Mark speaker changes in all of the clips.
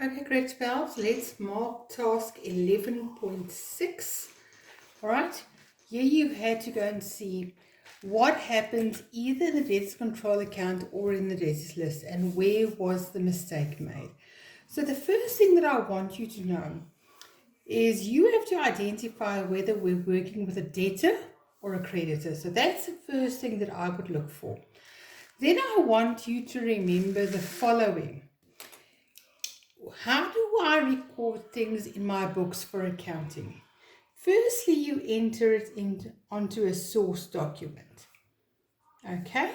Speaker 1: Okay, grade 12, let's mark task 11.6. All right, here you had to go and see what happened either in the debtors control account or in the debtors list and where was the mistake made. So the first thing that I want you to know is you have to identify whether we're working with a debtor or a creditor. So that's the first thing that I would look for. Then I want you to remember the following. How do I record things in my books for accounting? Firstly, you enter it onto a source document. Okay?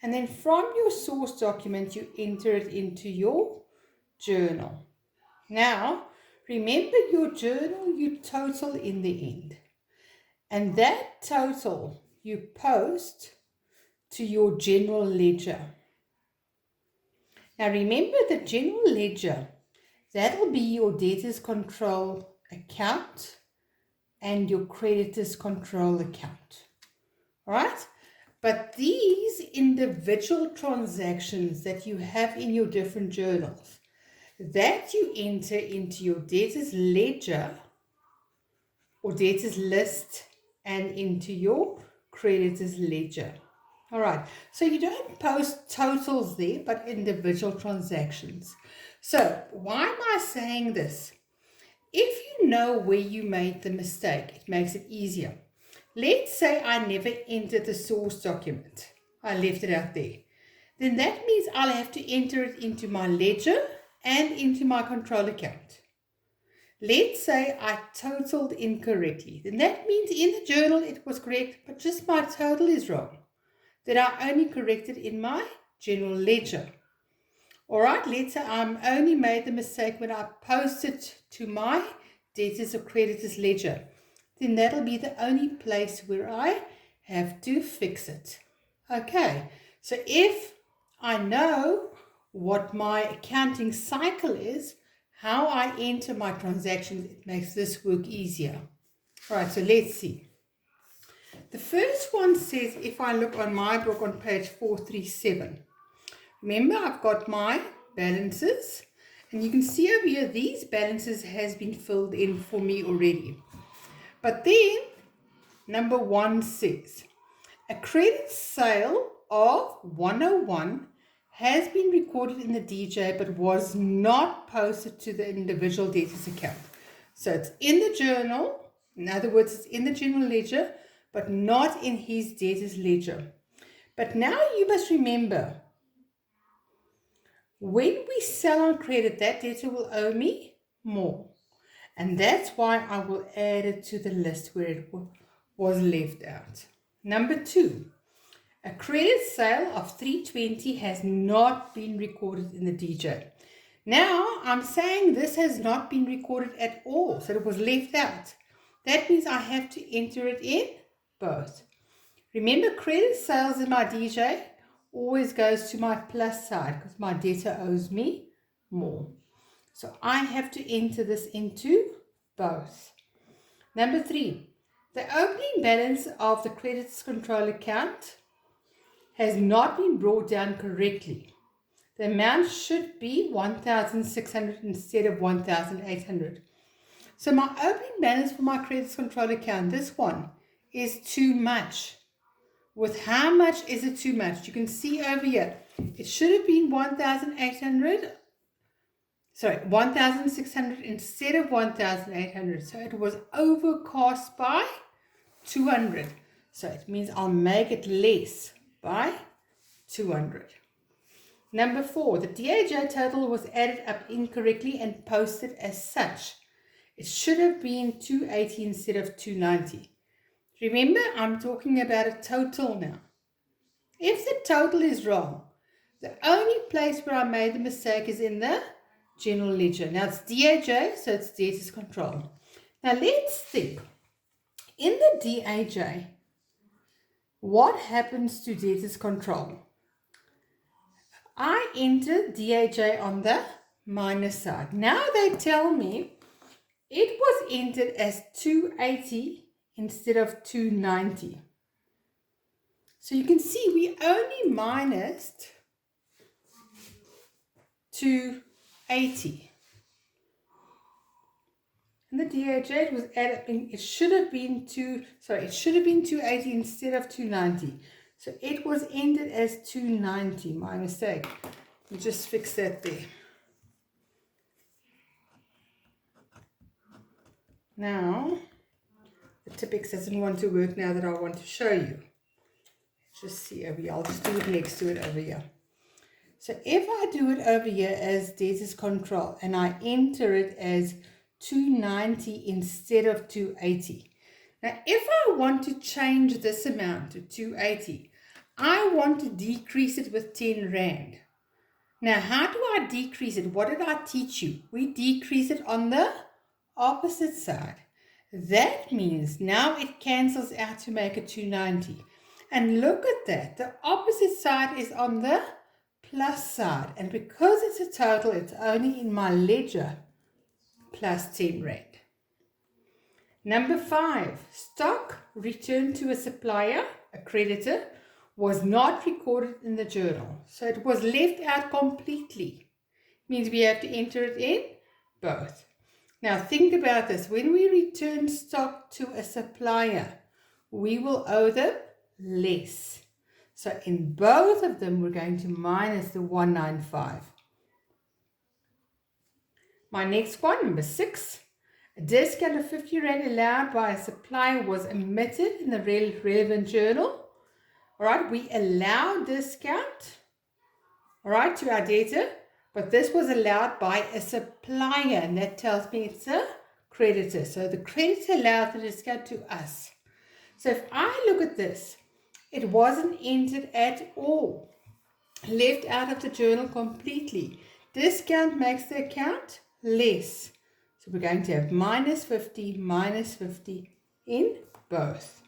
Speaker 1: And then from your source document, you enter it into your journal. Now, remember your journal you total in the end. And that total you post to your general ledger. Now remember the general ledger, that'll be your debtors control account and your creditors control account. All right? But these individual transactions that you have in your different journals, that you enter into your debtors ledger or debtors list and into your creditors ledger. All right, so you don't post totals there, but individual transactions. So why am I saying this? If you know where you made the mistake, it makes it easier. Let's say I never entered the source document. I left it out there. Then that means I'll have to enter it into my ledger and into my control account. Let's say I totaled incorrectly. Then that means in the journal it was correct, but just my total is wrong. Then I only corrected in my general ledger. All right, let's say I only made the mistake when I posted to my debtors or creditors ledger. Then that'll be the only place where I have to fix it. Okay, so if I know what my accounting cycle is, how I enter my transactions, it makes this work easier. All right, so let's see. The first one says, if I look on my book on page 437, remember I've got my balances, and you can see over here, these balances has been filled in for me already. But then, number 1 says, a credit sale of 101 has been recorded in the DJ but was not posted to the individual debtors account. So it's in the journal, in other words, it's in the general ledger, but not in his debtors ledger. But now you must remember, when we sell on credit, that debtor will owe me more. And that's why I will add it to the list where it was left out. Number 2, a credit sale of 320 has not been recorded in the DJ. Now, I'm saying this has not been recorded at all, so it was left out. That means I have to enter it in both. Remember, credit sales in my DJ always goes to my plus side because my debtor owes me more. So I have to enter this into both. Number 3, the opening balance of the creditors control account has not been brought down correctly. The amount should be 1,600 instead of 1,800. So my opening balance for my creditors control account, this one, is too much. With how much is it too much? You can see over here, it should have been 1,600 instead of 1,800. So it was overcost by 200. So it means I'll make it less by 200. Number 4, the DAJ total was added up incorrectly and posted as such. It should have been 280 instead of 290. Remember, I'm talking about a total now. If the total is wrong, the only place where I made the mistake is in the general ledger. Now it's DAJ, so it's debtors control. Now let's think. In the DAJ, what happens to debtors control? I enter DAJ on the minus side. Now they tell me it was entered as 280 instead of 290. So you can see we only minused 280. And the DHA was added in, it should have been 280 instead of 290. So it was ended as 290, my mistake. We'll just fix that there. Now, the Tipex doesn't want to work now that I want to show you. Just see over here. I'll just do it next to it over here. So if I do it over here as debtors control and I enter it as 290 instead of 280. Now, if I want to change this amount to 280, I want to decrease it with 10 Rand. Now, how do I decrease it? What did I teach you? We decrease it on the opposite side. That means now it cancels out to make it 290. And look at that. The opposite side is on the plus side. And because it's a total, it's only in my ledger plus 10 Rand. Number 5, stock returned to a supplier, a creditor, was not recorded in the journal. So it was left out completely. Means we have to enter it in both. Now think about this. When we return stock to a supplier, we will owe them less. So in both of them, we're going to minus the 195. My next one, number 6. A discount of 50 Rand allowed by a supplier was omitted in the relevant journal. All right, we allow discount, all right, to our debtor, but this was allowed by a supplier, and that tells me it's a creditor. So the creditor allowed the discount to us. So if I look at this, it wasn't entered at all, left out of the journal completely. Discount makes the account less. So we're going to have minus 50 in both.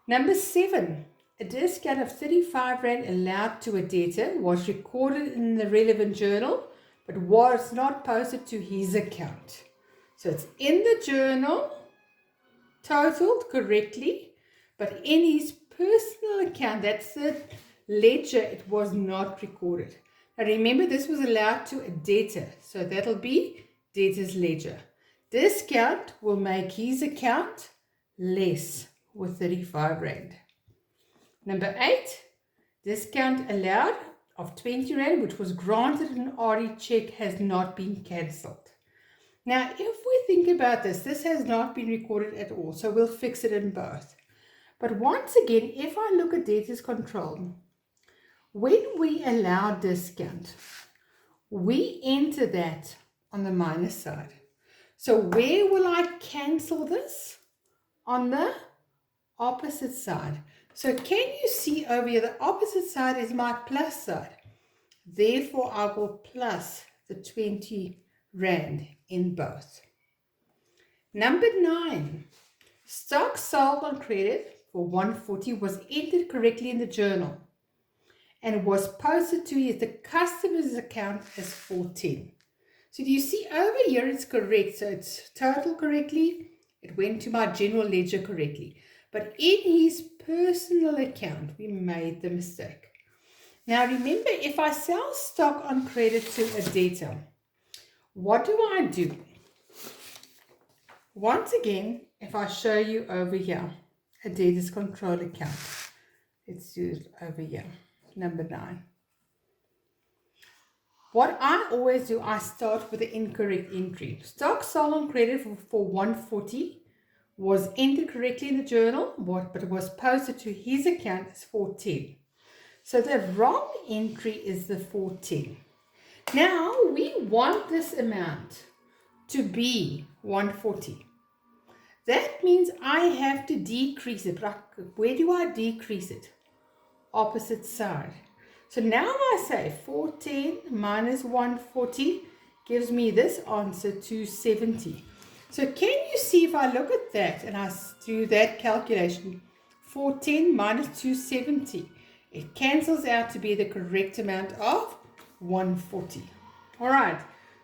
Speaker 1: Number 7, a discount of 35 Rand allowed to a debtor was recorded in the relevant journal, but was not posted to his account. So it's in the journal, totaled correctly, but in his personal account, that's the ledger, it was not recorded. Now remember, this was allowed to a debtor, so that'll be debtor's ledger. Discount will make his account less with 35 Rand. Number 8, discount allowed of 20 Rand, which was granted an RD check, has not been cancelled. Now, if we think about this, this has not been recorded at all, so we'll fix it in both. But once again, if I look at debtors control, when we allow discount, we enter that on the minus side. So where will I cancel this? On the opposite side. So can you see over here, the opposite side is my plus side. Therefore, I will plus the 20 Rand in both. Number 9, stock sold on credit for 140 was entered correctly in the journal and was posted to the customer's account as 410. So do you see over here it's correct. So it's total correctly. It went to my general ledger correctly. But in his personal account, we made the mistake. Now remember, if I sell stock on credit to a debtor, what do I do? Once again, if I show you over here, a debtor's control account. Let's do it over here, number 9. What I always do, I start with the incorrect entry. Stock sold on credit for 140 was entered correctly in the journal, but it was posted to his account as 410. So the wrong entry is the 410. Now we want this amount to be 140. That means I have to decrease it. Where do I decrease it? Opposite side. So now I say 410 minus 140 gives me this answer, 270. So can you see if I look at that and I do that calculation, 410 minus 270, it cancels out to be the correct amount of 140. All right,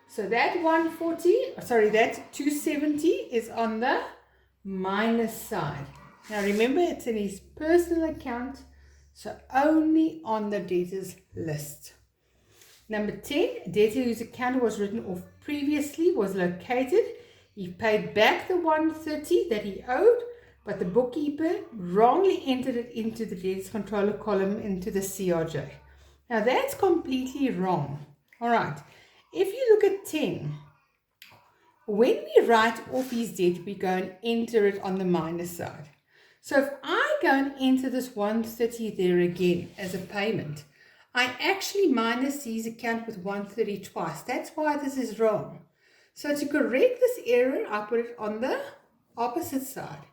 Speaker 1: so that 270 is on the minus side. Now remember, it's in his personal account, so only on the debtors list. Number 10, a debtor whose account was written off previously was located. He paid back the 130 that he owed, but the bookkeeper wrongly entered it into the debtors controller column into the CRJ. Now that's completely wrong. All right. If you look at 10, when we write off his debt, we go and enter it on the minus side. So if I go and enter this 130 there again as a payment, I actually minus his account with 130 twice. That's why this is wrong. So to correct this error, I put it on the opposite side.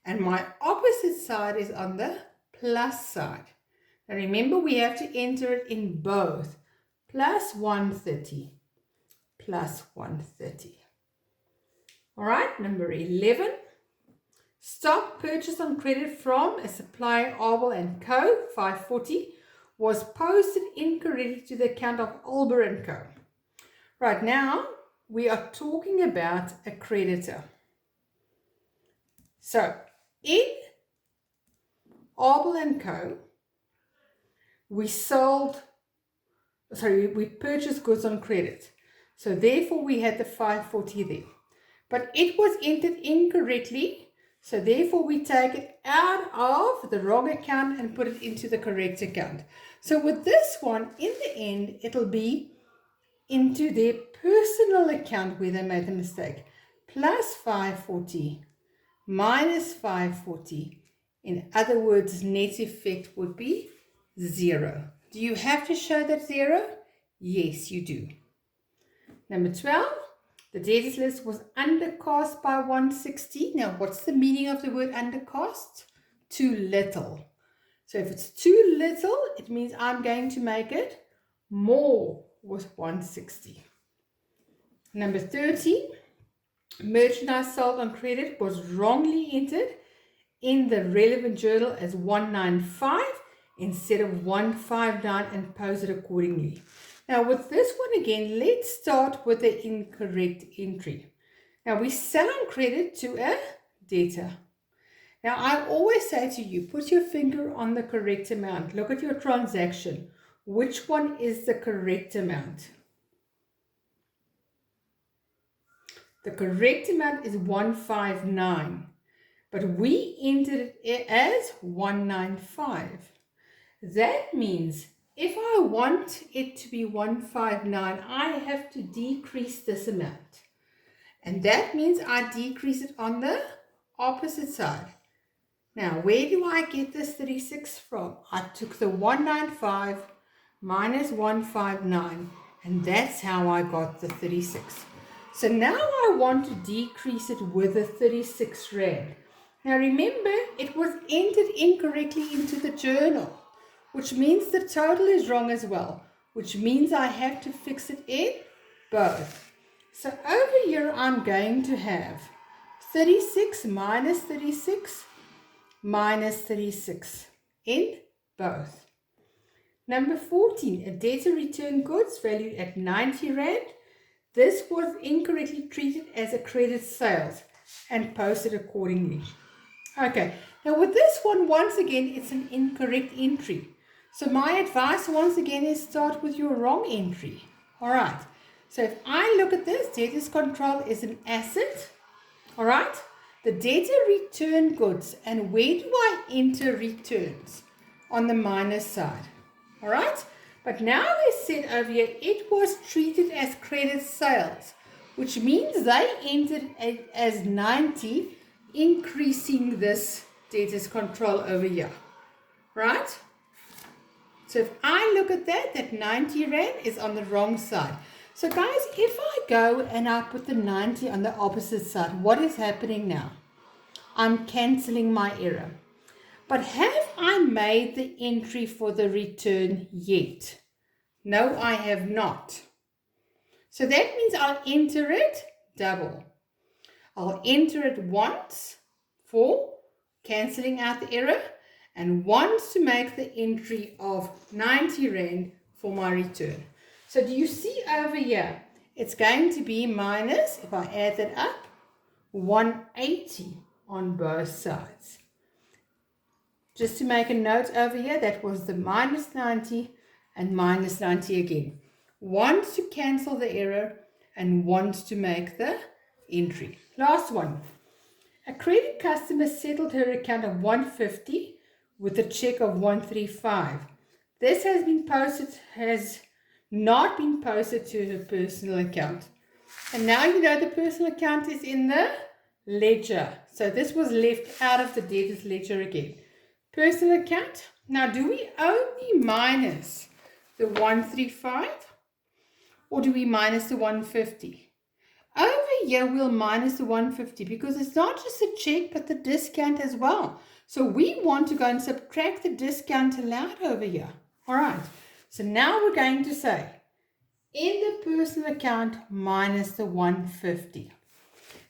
Speaker 1: And my opposite side is on the plus side. Now remember, we have to enter it in both. Plus 130. Plus 130. All right, number 11. Stock purchased on credit from a supplier Arbel & Co. 540 was posted incorrectly to the account of Albert & Co. Right now, we are talking about a creditor. So, in Arbel & Co., we purchased goods on credit. So, therefore, we had the 540 there. But it was entered incorrectly. So, therefore, we take it out of the wrong account and put it into the correct account. So, with this one, in the end, it'll be into their personal account where they made the mistake. Plus 540 minus 540. In other words, net effect would be 0. Do you have to show that 0? Yes, you do. Number 12, the debtors list was undercost by 160. Now, what's the meaning of the word undercost? Too little. So if it's too little, it means I'm going to make it more with 160. Number 13, merchandise sold on credit was wrongly entered in the relevant journal as 195 instead of 159 and posted accordingly. Now with this one again, let's start with the incorrect entry. Now we sell on credit to a debtor. Now I always say to you, put your finger on the correct amount. Look at your transaction. Which one is the correct amount? The correct amount is 159, but we entered it as 195. That means if I want it to be 159, I have to decrease this amount. And that means I decrease it on the opposite side. Now, where do I get this 36 from? I took the 195 minus 159, and that's how I got the 36. So now I want to decrease it with the 36 Rand. Now remember, it was entered incorrectly into the journal, which means the total is wrong as well, which means I have to fix it in both. So over here, I'm going to have 36 minus 36 minus 36 in both. Number 14, a debtor returned goods valued at 90 Rand. This was incorrectly treated as a credit sales and posted accordingly. Okay, now with this one, once again, it's an incorrect entry. So my advice once again is start with your wrong entry. All right, so if I look at this, debtors control is an asset. All right, the debtor returned goods, and where do I enter returns? On the minus side. All right, but now they said over here it was treated as credit sales, which means they entered it as 90, increasing this debtors control over here. Right? So if I look at that 90 Rand is on the wrong side. So guys, if I go and I put the 90 on the opposite side, what is happening now? I'm cancelling my error. But have I made the entry for the return yet? No, I have not. So that means I'll enter it double. I'll enter it once for cancelling out the error and once to make the entry of 90 Rand for my return. So do you see over here? It's going to be minus, if I add that up, 180 on both sides. Just to make a note over here, that was the minus 90 and minus 90 again. Once to cancel the error and once to make the entry. Last one. A credit customer settled her account of 150 with a check of 135. This has not been posted to her personal account. And now you know the personal account is in the ledger. So this was left out of the debtors ledger again. Personal account. Now do we only minus the 135 or do we minus the 150? Over here we'll minus the 150 because it's not just a check but the discount as well. So we want to go and subtract the discount allowed over here. Alright, so now we're going to say in the personal account minus the 150.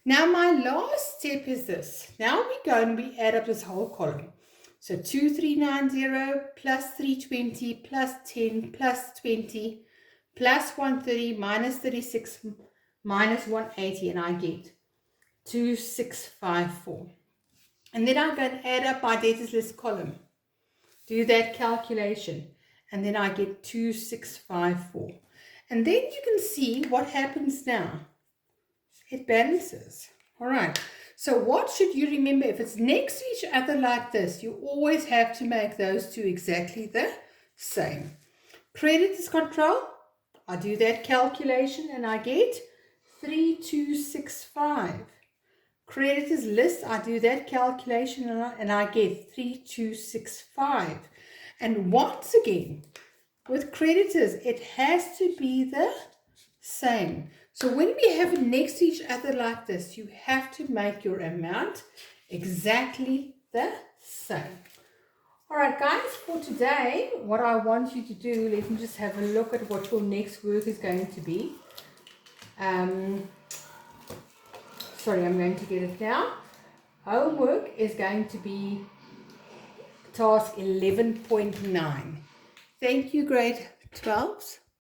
Speaker 1: Now my last step is this. Now we go and we add up this whole column. So 2390 plus 320 plus 10 plus 20 plus 130 minus 36 minus 180 and I get 2654. And then I'm going to add up my debtors list column. Do that calculation and then I get 2654. And then you can see what happens now. It balances. All right. So what should you remember? If it's next to each other like this, you always have to make those two exactly the same. Creditors control. I do that calculation and I get 3265. Creditors list. I do that calculation and I get 3265. And once again, with creditors, it has to be the same. So when we have it next to each other like this, you have to make your amount exactly the same. All right, guys, for today, what I want you to do, let me just have a look at what your next work is going to be. Sorry, I'm going to get it now. Homework is going to be task 11.9. Thank you, grade 12s.